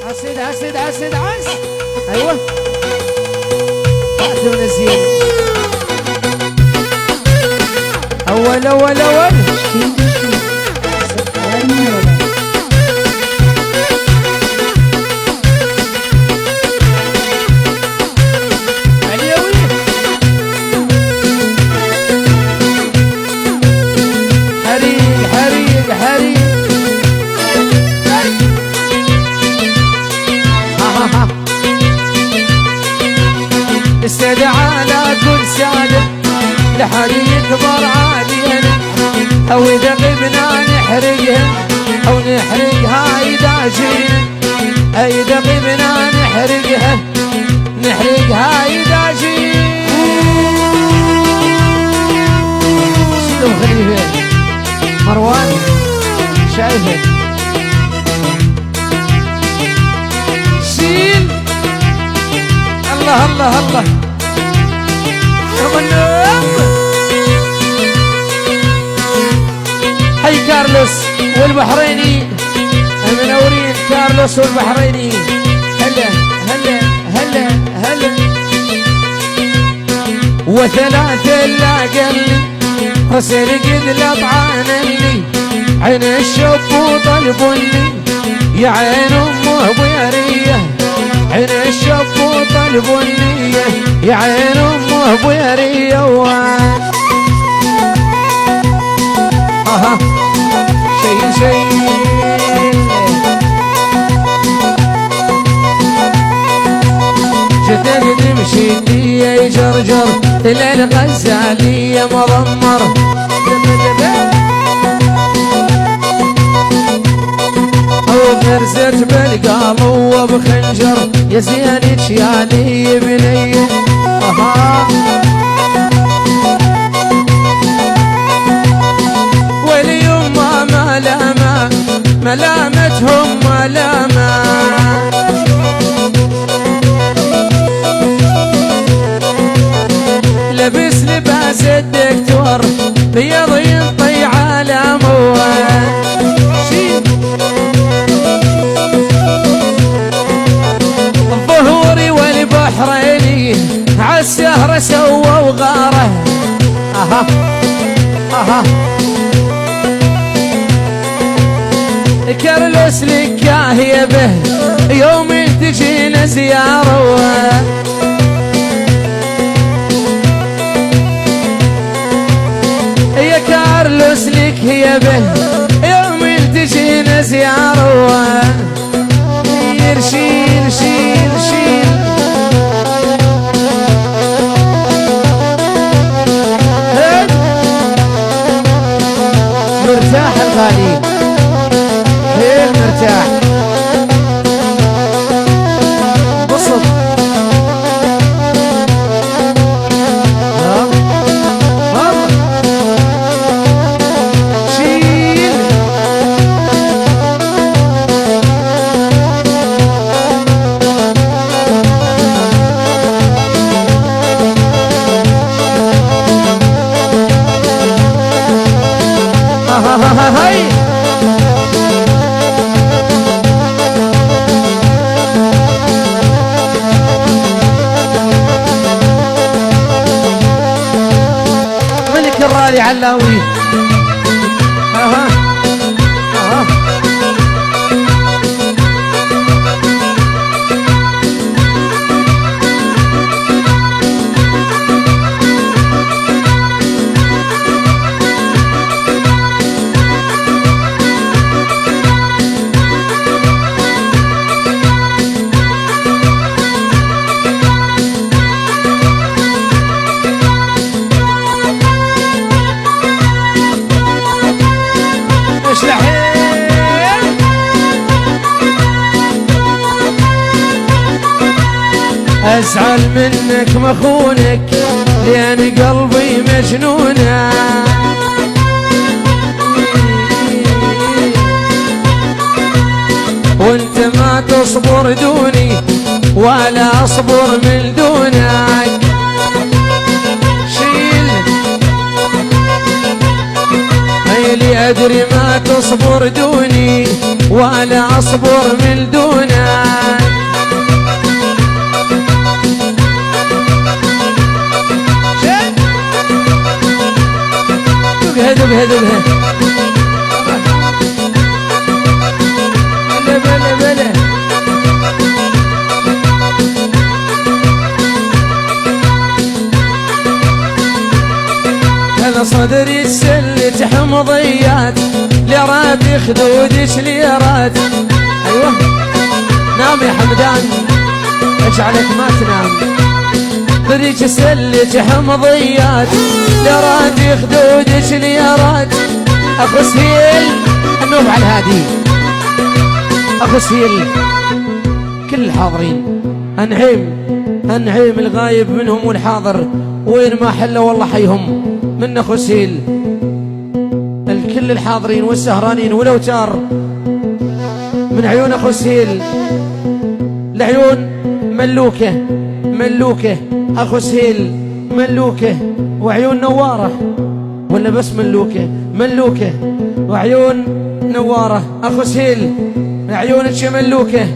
عسد عسد عسد عسد. ايوه بعد نزيل اول اول اول استدعى لا كل سادة لحد يكبر عالينا، أو إذا غبنا نحرقها أو نحرقها إذا جينا، إذا غبنا نحرقها نحرقها إذا جينا. شنو خليفة مروان شايفك شيل الله الله الله حي كارلوس والبحريني المنورين، كارلوس والبحريني هلا هلا هلا هلا. وثلاثة لا قلي رسل قد لطعان اللي عين الشب وطلب اللي يا عين امه بيريه، عين الشب وطلب النية يا عين امه بيريه. شيء شيء جدك تمشي النية يجرجر إلى الغزالية مضمر غرزت بالقلب وبخنجر يا زينك يا لي بنيه. واليوم ملامة ملامتهم ملامة، لبس لباس الدكتور بيض ينطي علامه. الظهوري والبحريني عالسهرة سووا وغاره. كارلوس لكاهية به يوم تجينا زيارة، يا كارلوس لك هي به يوم تجينا زيارة. شيل شيل شيل مرتاح الغالي كيف مرتاح بسط شيل هاي ملك الرالي علاوي. أزعل منك مخونك لأن قلبي مجنونة، وانت ما تصبر دوني ولا أصبر من دونك. شيل ميلي تدري ما تصبر دوني ولا أصبر من دونك. دقها دقها دقها بلا بلا بلا. هذا صدري السلة حمضيات ليرات خدودش ليرات. ايوه نام يا حمدان اجعلك ما تنام. بريج سلة حمضيات ليرات خدودش ليرات. اخو سهيل النوب على الهادي. اخو سهيل كل الحاضرين انعيم الغايب منهم والحاضر وين ما حلوا والله حيهم من اخو سهيل. الكل الحاضرين والسهرانين والاوتار من عيون اخو سهيل لعيون ملوكه اخو سهيل ملوكه وعيون نواره ولا بس ملوكه وعيون نواره. اخو سهيل عيونك ملوكه.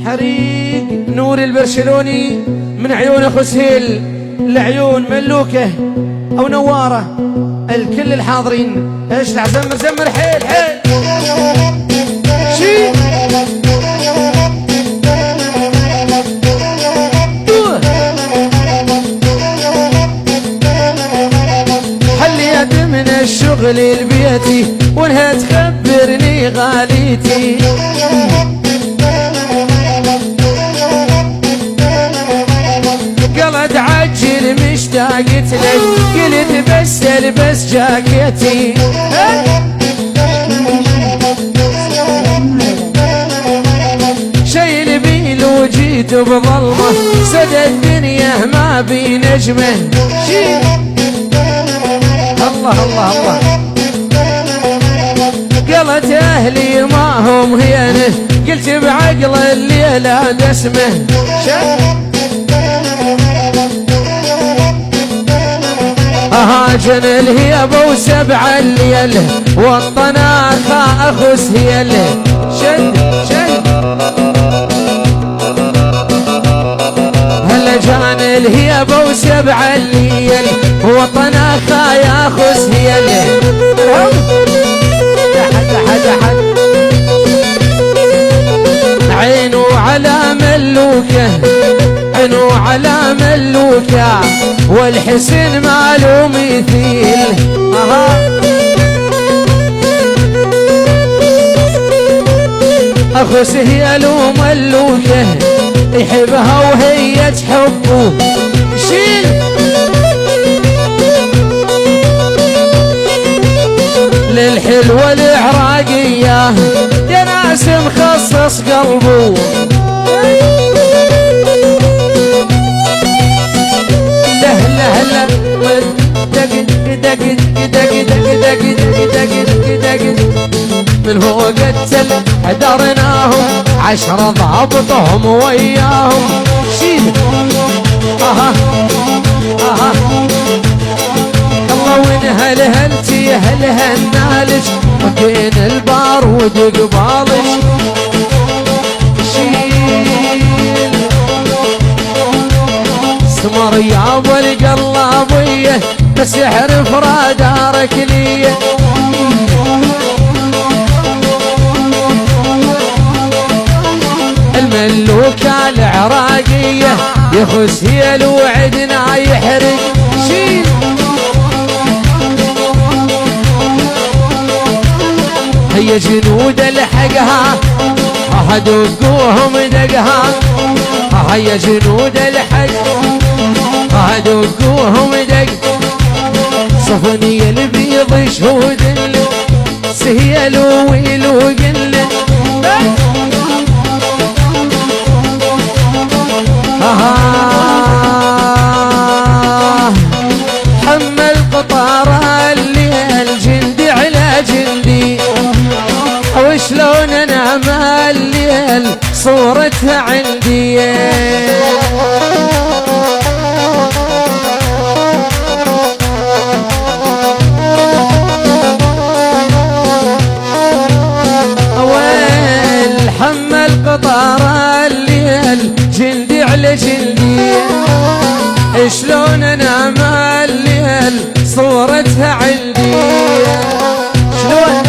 حريق نور البرشلوني من عيون اخو سهيل لعيون ملوكه او نواره. الكل الحاضرين اشلع زمر حيل شي حليت من الشغل البيتي وانها تخبرني غاليتي. قلت عجل مشتاقت لك قلت بس البس جاكيتي. شيل بيل وجيت بظلمه سدى الدنيا ما بي نجمه. الله الله الله. قالت اهلي ما هم هينه قلت بعقل الليله دسمه. اهاجن الهيبه وسبع الليل والطناخه اخو سهيل. شد هلا جان الهيبه وسبع الليل والطناخه يا اخو سهيل. حد عينو على ملوكه والحسن ماله مثيل. اخو سهيل وملوكه يحبها وهي تحبه. شيل للحلوة العراقية يا ناس مخصص قلبه. هلا من فوق التل حضرناهم 10 ضابطهم وياهم. شيل الله وين هلهلتي هلهنالج وكين البارود قبالش. شيل سمر يا ابو القلابيه بس يعرف رادارك ليه. الملوكه العراقيه يا سهيل وعدنا يحرق. شيل هي جنود الحقها دقوهم دقها. هي جنود الحق دقوهم دق. صفني البيض شهود سهيل ويل وقل. حمل قطار الليل جندي على جندي وشلون انام الليل صورتها عندي. حمل قطار الليل جلدي على جلدي، شلون انام الليل صورتها عندي، شلون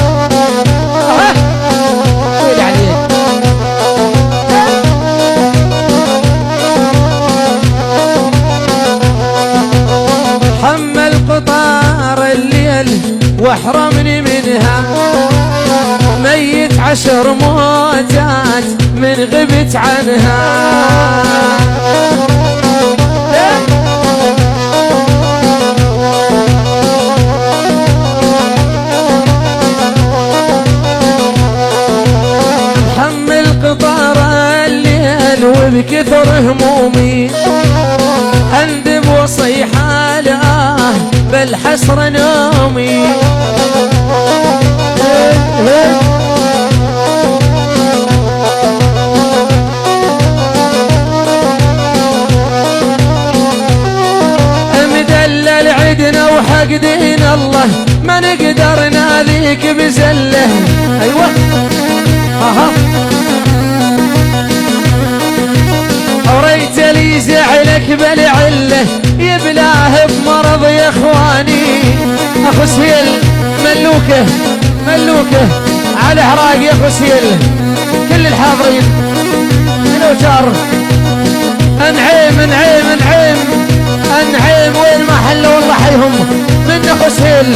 ويل عليك. حمل قطار الليل واحرمني منها، ميت 10 موتات من غبت عنها. محمل قطار الليل وبكثر همومي، اندب وصيح الآه بالحسرة نومي. مدلل عدنا وحقدين الله ما نقدر ناذيك بزله. ايوه وريت لي زعلك بالعله يبلاه بمرض يا اخواني. اخو سهيل ملوكه ملوكه على عراق يا اخو سهيل، كل الحاضرين من اوتار. انعيم انعيم انعيم انعيم وين ما حلوا والله حيهم من اخو سهيل،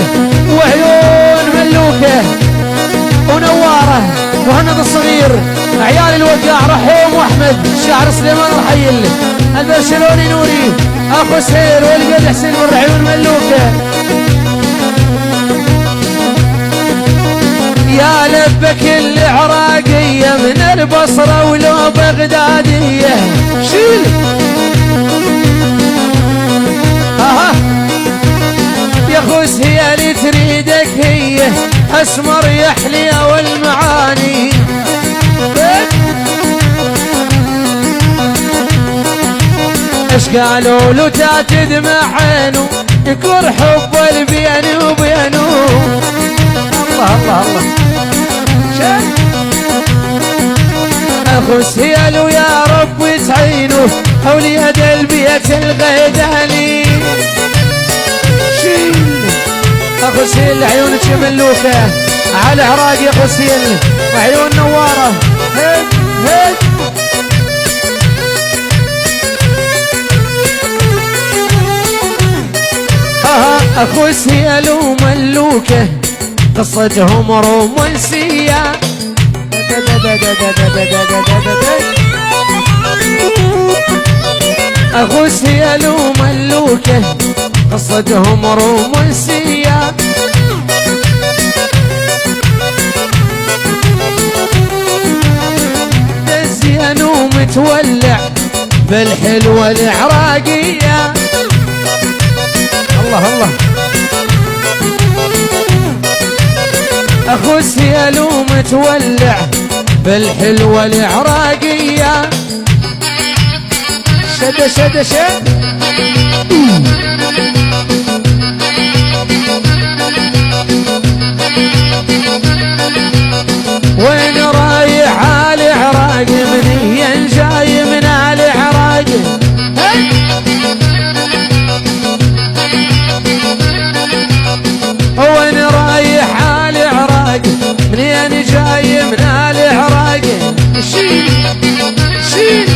وعيون ملوكه ونواره وهند الصغير، عيال الوقاع رحوم واحمد شاعر سليمان الحيل، البرشلوني نوري اخو سهيل والقد حسين من عيون ملوكه. يا لبك العراقيه من البصره ولو بغداديه، شيل يا خوس هي اللي تريدك هي اسمر يحليها والمعاني. ايش قالوا له تدمع عينه يكر حب البيني وبينه. الله الله الله اخو سهيل يا رب تعينه اولياد البيت الغيداني. اخو سهيل عيونك ملوكه على عراق يا اخو سهيل وعيون نواره. هيك هيك اخو سهيل وملوكه قصتهم رومانسيه. اخو سهيل وملوكه قصتهم رومانسيه. دزين ومتولع بالحلوه العراقيه. الله الله اخو سهيل ومتولع بالحلوه العراقيه. شد شد شد وين رايح على العراق منين جاي من على العراق. وين رايح على العراق منين جاي من على العراق. شيل شيل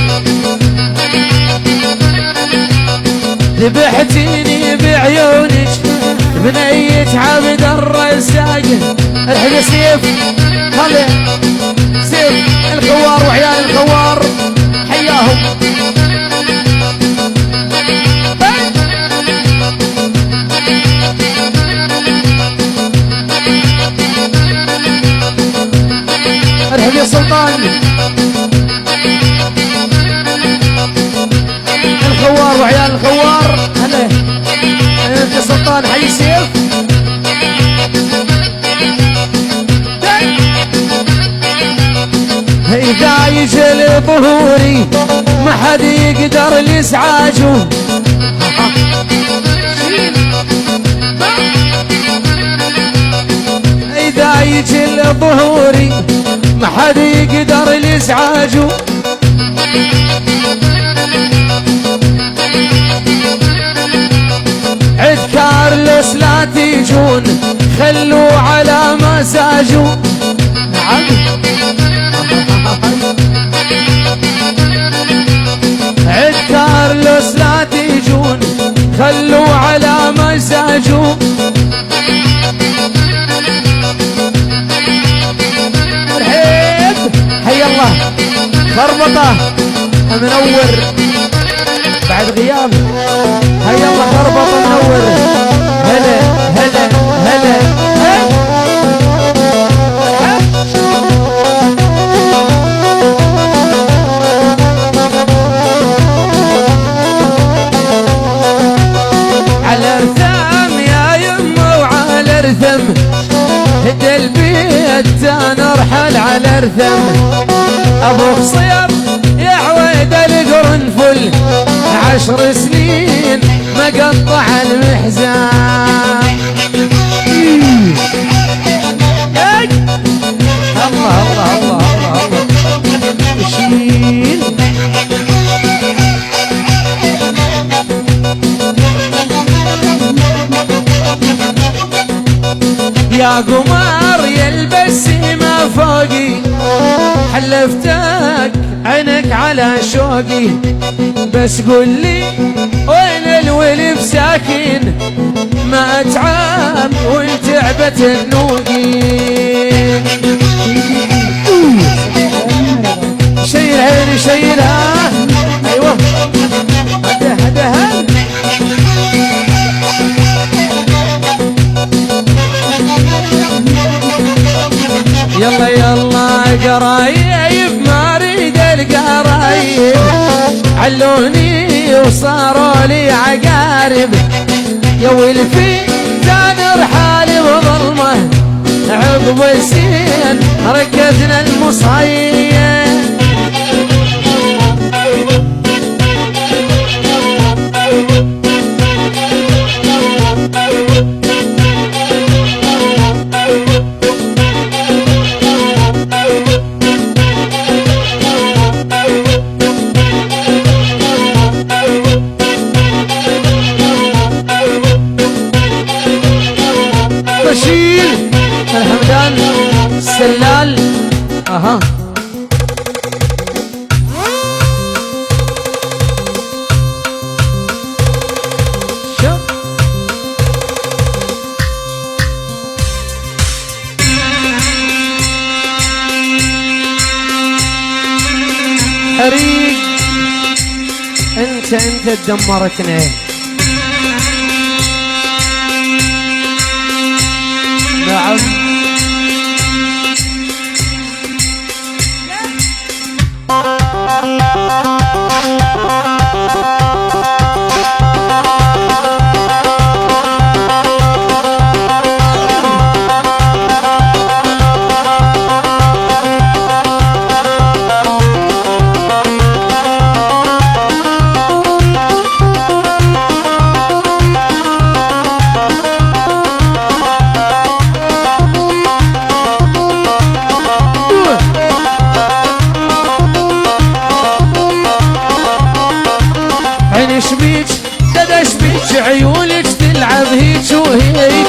ذبحتيني بعيونك بنية عبد الرزاق. الحق سيف خلي سيف الخوار وعيال الخوار حياهم. الحق يا سلطان الخوار وعيال الخوار. هلا انت يا سلطان حي سيف. اذا يجي لظهوري ما حد يقدر يسعاجه. اذا يجي لظهوري ما حد يقدر يسعاجه. مزاجه. نعم عد كارلوس لا تيجون خلوا على مزاجه. مرحب حي الله خربطه منور بعد غياب. هيا الله خربطه منور. هلا هلا هلا على رثم يا يمه وعلى رثم هد البيت نرحل على رثم. ابو خصير يا عويد القرنفل 10 سنين مقطع المحزان. الله الله الله الله الله شيل يا قمر يلبس ما فوقي حلفتك عينك على شوقي. بس قول لي وين الولف ساكن ما اتعب والتعبت النوقي. شيل عيني شيلها ايوه هدها يلا يلا قرايب ما اريد القرايب علوني وصاروا لي عقارب. يا ولفي زان رحالي بظلمه عقب السين ركزنا المصيد. بشير الحمدان السلال اها شو حريق انت تدمرتنا. نعم عيونك تلعب هيك وهيك.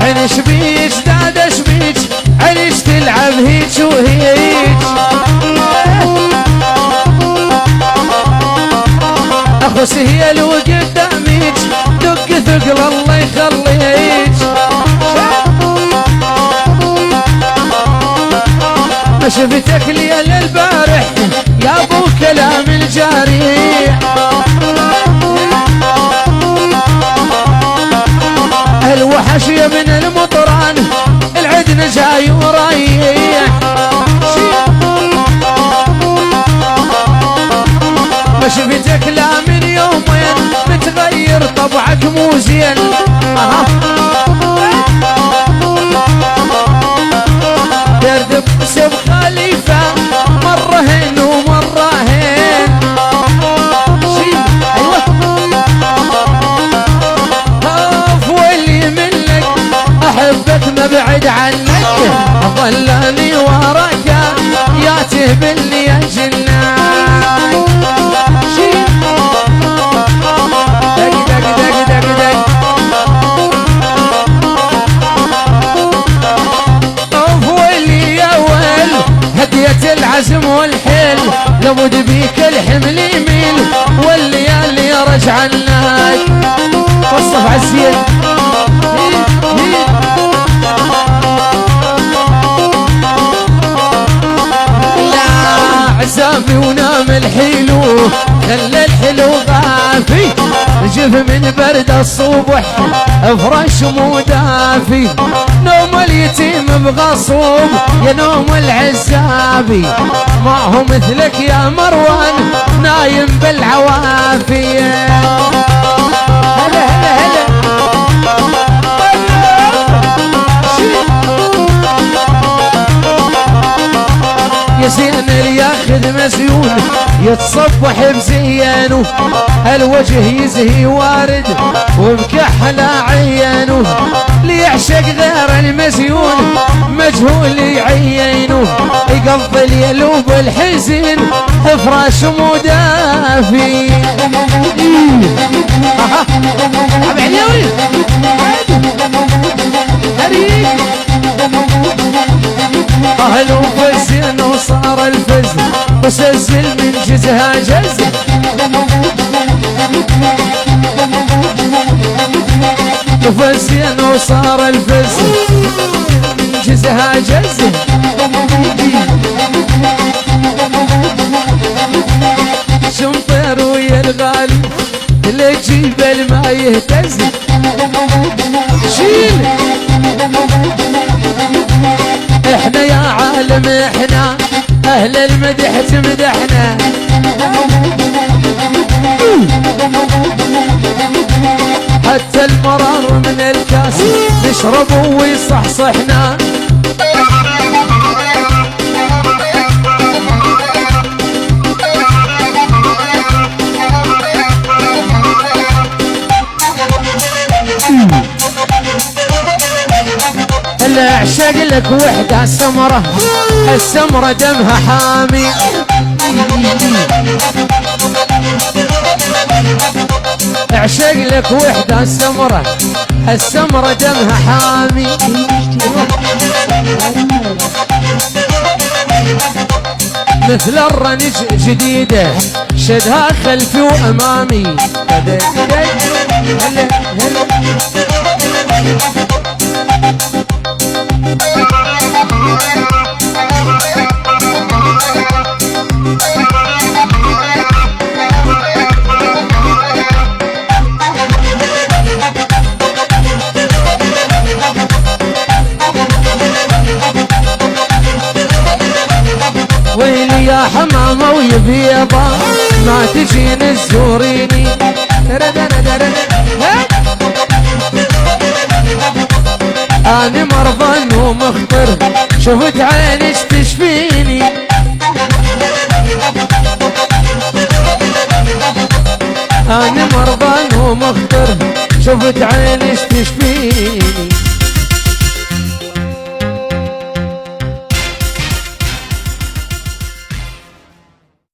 عينش بيك دادش بيك عينش تلعب هيك وهيك. اخو سهيل وقداميك دق ثقل الله يخليك. ما شفتك ليل البارح يا ابو كلام الجاريح. الوحش يا من المطران العدن جاي ورايح. ما شفتك لا من يومين متغير طبعك مو زين. درد بسب خليفه مره هن ومره هن. ايوه خاف واللي منك احبك ما بعد عنك ظلني وراك يا تهبلني يا جناي. دق دق دق دق دق لابد بيك الحمل يميل والليالي رجع لك. وصف عالزين لا عزامي ونام الحلو خلى الحلو غافي جف من برد الصبح افرش مو دافي نوم اليتيم بغصوب يا نوم العزابي ما هو مثلك يا مروان نايم بالعوافية. هلا هلا هلا يا زين اللي ياخذ مسيون يتصفح بزيانه الوجه يزهي وارد ومكحل عيانه اللي يعشق غير المسيون مجهول يعينه يقضي الليل بالحزن فراش مدافي. طبعا يا ولد أهل وفزن وصار الفزن وسزل من جزها جز وفزن وصار الفزن من جزها جز شمطير ويا الغالي اللي جبل ما يهتز شيل احنا يا عالم احنا اهل المدح تمدحنا حتى المرار من الكاس نشربه ويصحصحنا. اعشق لك وحدة السمرة السمرة دمها حامي اعشق لك وحدة السمرة السمرة دمها حامي مثل الرنج جديدة شدها خلفي وامامي. هلا هلا ويلي يا حمامة ويبيضة ما تجين تزوريني أنا مرضان ومخطر شفت عينش تشفيني أنا مرضان ومخطر شفت عينش تشفيني.